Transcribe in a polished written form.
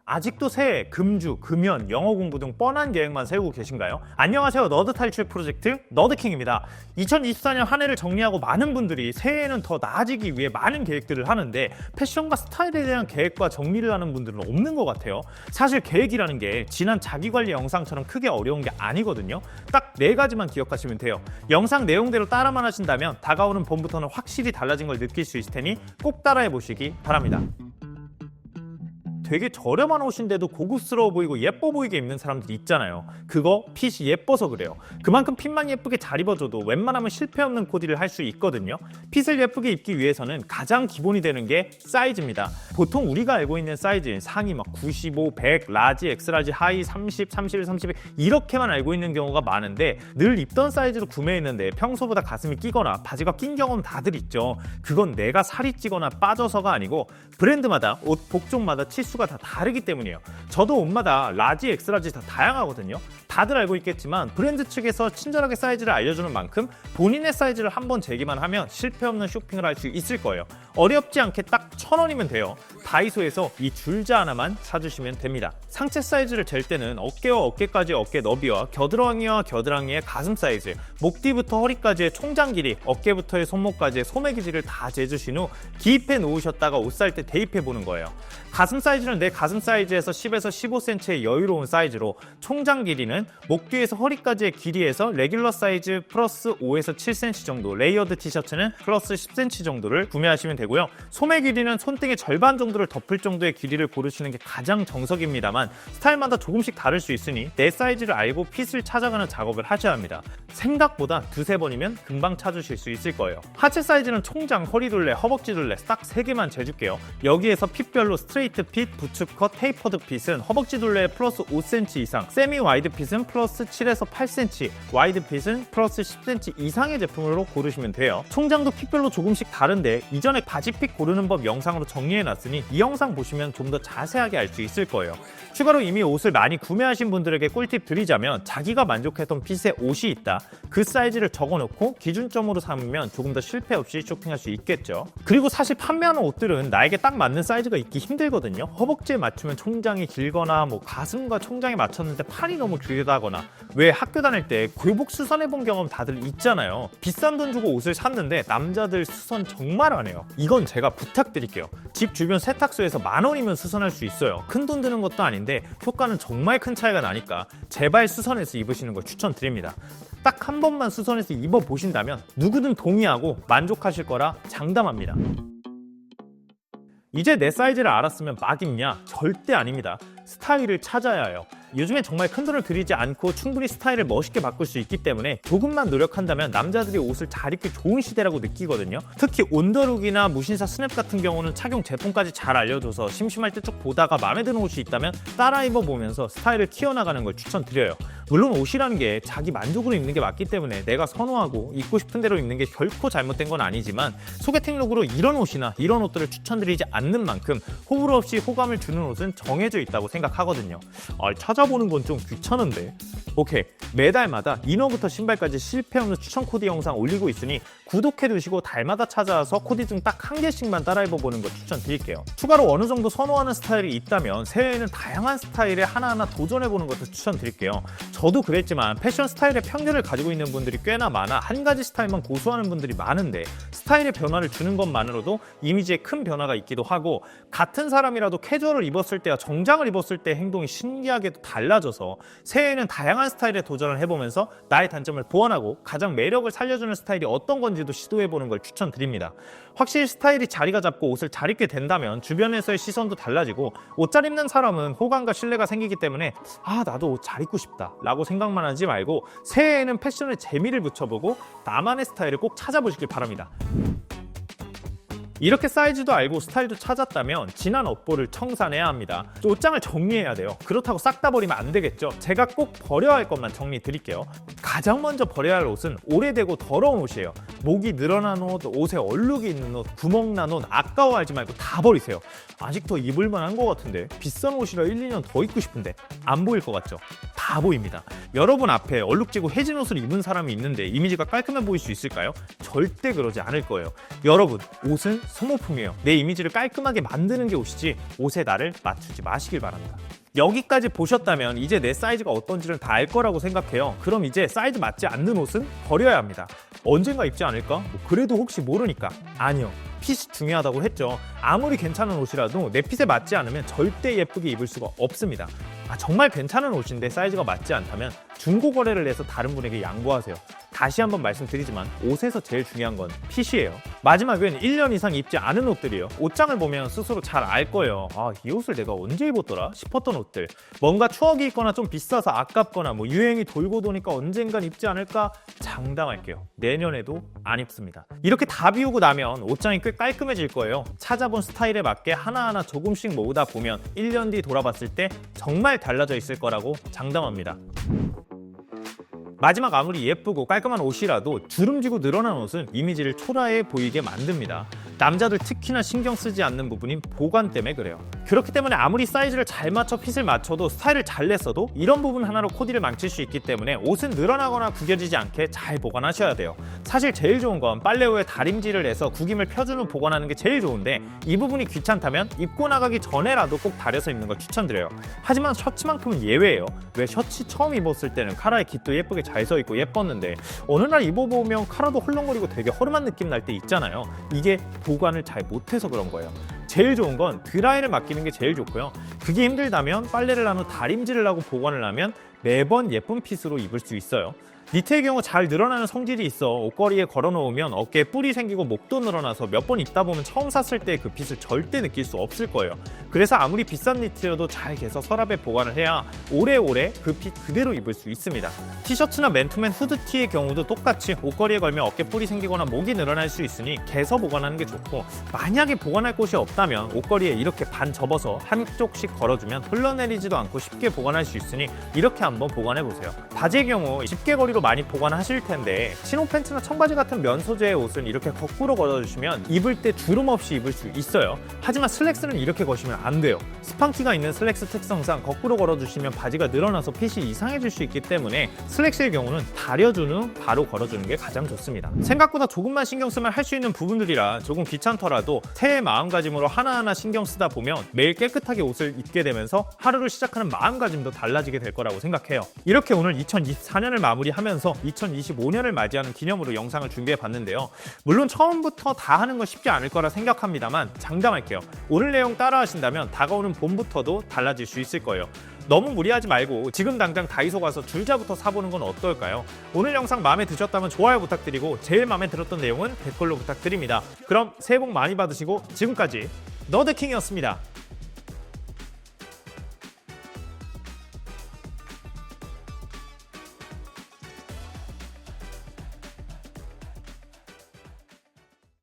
아직도 새해, 금주, 금연, 영어 공부 등 뻔한 계획만 세우고 계신가요? 안녕하세요. 너드 탈출 프로젝트 너드킹입니다. 2024년 한 해를 정리하고 많은 분들이 새해에는 더 나아지기 위해 많은 계획들을 하는데 패션과 스타일에 대한 계획과 정리를 하는 분들은 없는 것 같아요. 사실 계획이라는 게 지난 자기관리 영상처럼 크게 어려운 게 아니거든요. 딱 4가지만 기억하시면 돼요. 영상 내용대로 따라만 하신다면 다가오는 봄부터는 확실히 달라진 걸 느낄 수 있을 테니 꼭 따라해 보시기 바랍니다. 되게 저렴한 옷인데도 고급스러워 보이고 예뻐 보이게 입는 사람들이 있잖아요. 그거 핏이 예뻐서 그래요. 그만큼 핏만 예쁘게 잘 입어줘도 웬만하면 실패 없는 코디를 할 수 있거든요. 핏을 예쁘게 입기 위해서는 가장 기본이 되는 게 사이즈입니다. 보통 우리가 알고 있는 사이즈는 상의 막 95, 100, 라지, 엑스라지, 하의 30, 31, 32 이렇게만 알고 있는 경우가 많은데 늘 입던 사이즈로 구매했는데 평소보다 가슴이 끼거나 바지가 낀 경험 다들 있죠. 그건 내가 살이 찌거나 빠져서가 아니고 브랜드마다 옷 복종마다 치수가 다 다르기 때문이에요. 저도 옷마다 라지, 엑스라지 다 다양하거든요. 다들 알고 있겠지만 브랜드 측에서 친절하게 사이즈를 알려주는 만큼 본인의 사이즈를 한번 재기만 하면 실패 없는 쇼핑을 할 수 있을 거예요. 어렵지 않게 딱 1,000원이면 돼요. 다이소에서 이 줄자 하나만 사주시면 됩니다. 상체 사이즈를 잴 때는 어깨와 어깨까지 어깨 너비와 겨드랑이와 겨드랑이의 가슴 사이즈, 목 뒤부터 허리까지의 총장 길이, 어깨부터의 손목까지의 소매 길이를 다 재주신 후 기입해 놓으셨다가 옷 살 때 대입해 보는 거예요. 가슴 사이즈는 내 가슴 사이즈에서 10에서 15cm의 여유로운 사이즈로, 총장 길이는 목 뒤에서 허리까지의 길이에서 레귤러 사이즈 플러스 5에서 7cm 정도, 레이어드 티셔츠는 플러스 10cm 정도를 구매하시면 되고요. 소매 길이는 손등의 절반 정도를 덮을 정도의 길이를 고르시는 게 가장 정석입니다만 스타일마다 조금씩 다를 수 있으니 내 사이즈를 알고 핏을 찾아가는 작업을 하셔야 합니다. 생각보다 2-3번이면 금방 찾으실 수 있을 거예요. 하체 사이즈는 총장, 허리둘레, 허벅지 둘레 딱 3개만 재줄게요. 여기에서 핏별로 스트레이트 핏, 부츠컷, 테이퍼드 핏은 허벅지 둘레에 플러스 5cm 이상, 세미 와이드 핏은 플러스 7에서 8cm, 와이드 핏은 플러스 10cm 이상의 제품으로 고르시면 돼요. 총장도 핏별로 조금씩 다른데 이전에 바지 핏 고르는 법 영상으로 정리해놨으니 이 영상 보시면 좀 더 자세하게 알 수 있을 거예요. 추가로 이미 옷을 많이 구매하신 분들에게 꿀팁 드리자면, 자기가 만족했던 핏의 옷이 있다. 그 사이즈를 적어놓고 기준점으로 삼으면 조금 더 실패 없이 쇼핑할 수 있겠죠. 그리고 사실 판매하는 옷들은 나에게 딱 맞는 사이즈가 있기 힘들거든요. 허벅지에 맞추면 총장이 길거나 가슴과 총장에 맞췄는데 팔이 너무 길다거나, 왜 학교 다닐 때 교복 수선해본 경험 다들 있잖아요. 비싼 돈 주고 옷을 샀는데 남자들 수선 정말 안 해요. 이건 제가 부탁드릴게요. 집 주변 세탁소에서 10,000원이면 수선할 수 있어요. 큰 돈 드는 것도 아닌데 효과는 정말 큰 차이가 나니까 제발 수선해서 입으시는 걸 추천드립니다. 딱 한 번만 수선해서 입어보신다면 누구든 동의하고 만족하실 거라 장담합니다. 이제 내 사이즈를 알았으면 막 입냐? 절대 아닙니다. 스타일을 찾아야 해요. 요즘에 정말 큰돈을 들이지 않고 충분히 스타일을 멋있게 바꿀 수 있기 때문에 조금만 노력한다면 남자들이 옷을 잘 입기 좋은 시대라고 느끼거든요. 특히 온더룩이나 무신사 스냅 같은 경우는 착용 제품까지 잘 알려줘서 심심할 때 쭉 보다가 마음에 드는 옷이 있다면 따라 입어보면서 스타일을 키워나가는 걸 추천드려요. 물론 옷이라는 게 자기 만족으로 입는 게 맞기 때문에 내가 선호하고 입고 싶은 대로 입는 게 결코 잘못된 건 아니지만, 소개팅 룩으로 이런 옷이나 이런 옷들을 추천드리지 않는 만큼 호불호 없이 호감을 주는 옷은 정해져 있다고 생각하거든요. 찾아보는 건 좀 귀찮은데. 오케이, 매달마다 이너부터 신발까지 실패 없는 추천 코디 영상 올리고 있으니 구독해두시고 달마다 찾아와서 코디 중 딱 1개씩만 따라 입어보는 거 추천드릴게요. 추가로 어느 정도 선호하는 스타일이 있다면 새해에는 다양한 스타일에 하나하나 도전해보는 것도 추천드릴게요. 저도 그랬지만 패션 스타일의 편견을 가지고 있는 분들이 꽤나 많아 한 가지 스타일만 고수하는 분들이 많은데, 스타일의 변화를 주는 것만으로도 이미지에 큰 변화가 있기도 하고, 같은 사람이라도 캐주얼을 입었을 때와 정장을 입었을 때 행동이 신기하게도 달라져서 새해에는 다양한 스타일에 도전을 해보면서 나의 단점을 보완하고 가장 매력을 살려주는 스타일이 어떤 건지도 시도해보는 걸 추천드립니다. 확실히 스타일이 자리가 잡고 옷을 잘 입게 된다면 주변에서의 시선도 달라지고, 옷 잘 입는 사람은 호감과 신뢰가 생기기 때문에 나도 옷 잘 입고 싶다 라고 생각만 하지 말고 새해에는 패션에 재미를 붙여보고 나만의 스타일을 꼭 찾아보시길 바랍니다. 이렇게 사이즈도 알고 스타일도 찾았다면 지난 업보를 청산해야 합니다. 옷장을 정리해야 돼요. 그렇다고 싹 다 버리면 안 되겠죠. 제가 꼭 버려야 할 것만 정리 드릴게요. 가장 먼저 버려야 할 옷은 오래되고 더러운 옷이에요. 목이 늘어난 옷, 옷에 얼룩이 있는 옷, 구멍 난 옷 아까워하지 말고 다 버리세요. 아직도 입을만 한 것 같은데, 비싼 옷이라 1-2년 더 입고 싶은데 안 보일 것 같죠? 다 다 보입니다. 여러분 앞에 얼룩지고 해진 옷을 입은 사람이 있는데 이미지가 깔끔해 보일 수 있을까요? 절대 그러지 않을 거예요. 여러분, 옷은 소모품이에요. 내 이미지를 깔끔하게 만드는 게 옷이지 옷에 나를 맞추지 마시길 바랍니다. 여기까지 보셨다면 이제 내 사이즈가 어떤지를 다 알 거라고 생각해요. 그럼 이제 사이즈 맞지 않는 옷은 버려야 합니다. 언젠가 입지 않을까? 그래도 혹시 모르니까. 아니요. 핏이 중요하다고 했죠. 아무리 괜찮은 옷이라도 내 핏에 맞지 않으면 절대 예쁘게 입을 수가 없습니다. 정말 괜찮은 옷인데 사이즈가 맞지 않다면 중고 거래를 해서 다른 분에게 양보하세요. 다시 한번 말씀드리지만 옷에서 제일 중요한 건 핏이에요. 마지막은 1년 이상 입지 않은 옷들이에요. 옷장을 보면 스스로 잘 알 거예요. 이 옷을 내가 언제 입었더라 싶었던 옷들. 뭔가 추억이 있거나 좀 비싸서 아깝거나 유행이 돌고 도니까 언젠간 입지 않을까 장담할게요. 내년에도 안 입습니다. 이렇게 다 비우고 나면 옷장이 꽤 깔끔해질 거예요. 찾아본 스타일에 맞게 하나하나 조금씩 모으다 보면 1년 뒤 돌아봤을 때 정말 달라져 있을 거라고 장담합니다. 마지막 아무리 예쁘고 깔끔한 옷이라도 주름지고 늘어난 옷은 이미지를 초라해 보이게 만듭니다. 남자들 특히나 신경 쓰지 않는 부분인 보관 때문에 그래요. 그렇기 때문에 아무리 사이즈를 잘 맞춰 핏을 맞춰도 스타일을 잘 냈어도 이런 부분 하나로 코디를 망칠 수 있기 때문에 옷은 늘어나거나 구겨지지 않게 잘 보관하셔야 돼요. 사실 제일 좋은 건 빨래 후에 다림질을 해서 구김을 펴준 후 보관하는 게 제일 좋은데 이 부분이 귀찮다면 입고 나가기 전에라도 꼭 다려서 입는 걸 추천드려요. 하지만 셔츠만큼은 예외예요. 왜 셔츠 처음 입었을 때는 카라에 깃도 예쁘게 잘 서 있고 예뻤는데 어느 날 입어보면 카라도 헐렁거리고 되게 허름한 느낌 날 때 있잖아요. 이게 보관을 잘 못해서 그런 거예요. 제일 좋은 건 드라이를 맡기는 게 제일 좋고요. 그게 힘들다면 빨래를 한 후 다림질을 하고 보관을 하면 매번 예쁜 핏으로 입을 수 있어요. 니트의 경우 잘 늘어나는 성질이 있어 옷걸이에 걸어놓으면 어깨에 뿔이 생기고 목도 늘어나서 몇 번 입다 보면 처음 샀을 때 그 핏을 절대 느낄 수 없을 거예요. 그래서 아무리 비싼 니트여도 잘 개서 서랍에 보관을 해야 오래오래 그 핏 그대로 입을 수 있습니다. 티셔츠나 맨투맨 후드티의 경우도 똑같이 옷걸이에 걸면 어깨 뿔이 생기거나 목이 늘어날 수 있으니 개서 보관하는 게 좋고, 만약에 보관할 곳이 없다면 옷걸이에 이렇게 반 접어서 한쪽씩 걸어주면 흘러내리지도 않고 쉽게 보관할 수 있으니 이렇게 한번 보관해보세요. 바지의 경우 집게 거리로 많이 보관하실 텐데 치노 팬츠나 청바지 같은 면 소재의 옷은 이렇게 거꾸로 걸어주시면 입을 때 주름 없이 입을 수 있어요. 하지만 슬랙스는 이렇게 거시면 안 돼요. 스판키가 있는 슬랙스 특성상 거꾸로 걸어주시면 바지가 늘어나서 핏이 이상해질 수 있기 때문에 슬랙스의 경우는 다려준 후 바로 걸어주는 게 가장 좋습니다. 생각보다 조금만 신경 쓰면 할 수 있는 부분들이라 조금 귀찮더라도 새해 마음가짐으로 하나하나 신경 쓰다 보면 매일 깨끗하게 옷을 입게 되면서 하루를 시작하는 마음가짐도 달라지게 될 거라고 생각해요. 이렇게 오늘 2024년을 마무리하면서 2025년을 맞이하는 기념으로 영상을 준비해 봤는데요. 물론 처음부터 다 하는 건 쉽지 않을 거라 생각합니다만 장담할게요. 오늘 내용 따라 하신다면 다가오는 봄부터도 달라질 수 있을 거예요. 너무 무리하지 말고 지금 당장 다이소 가서 줄자부터 사보는 건 어떨까요? 오늘 영상 마음에 드셨다면 좋아요 부탁드리고 제일 마음에 들었던 내용은 댓글로 부탁드립니다. 그럼 새해 복 많이 받으시고 지금까지 너드킹이었습니다.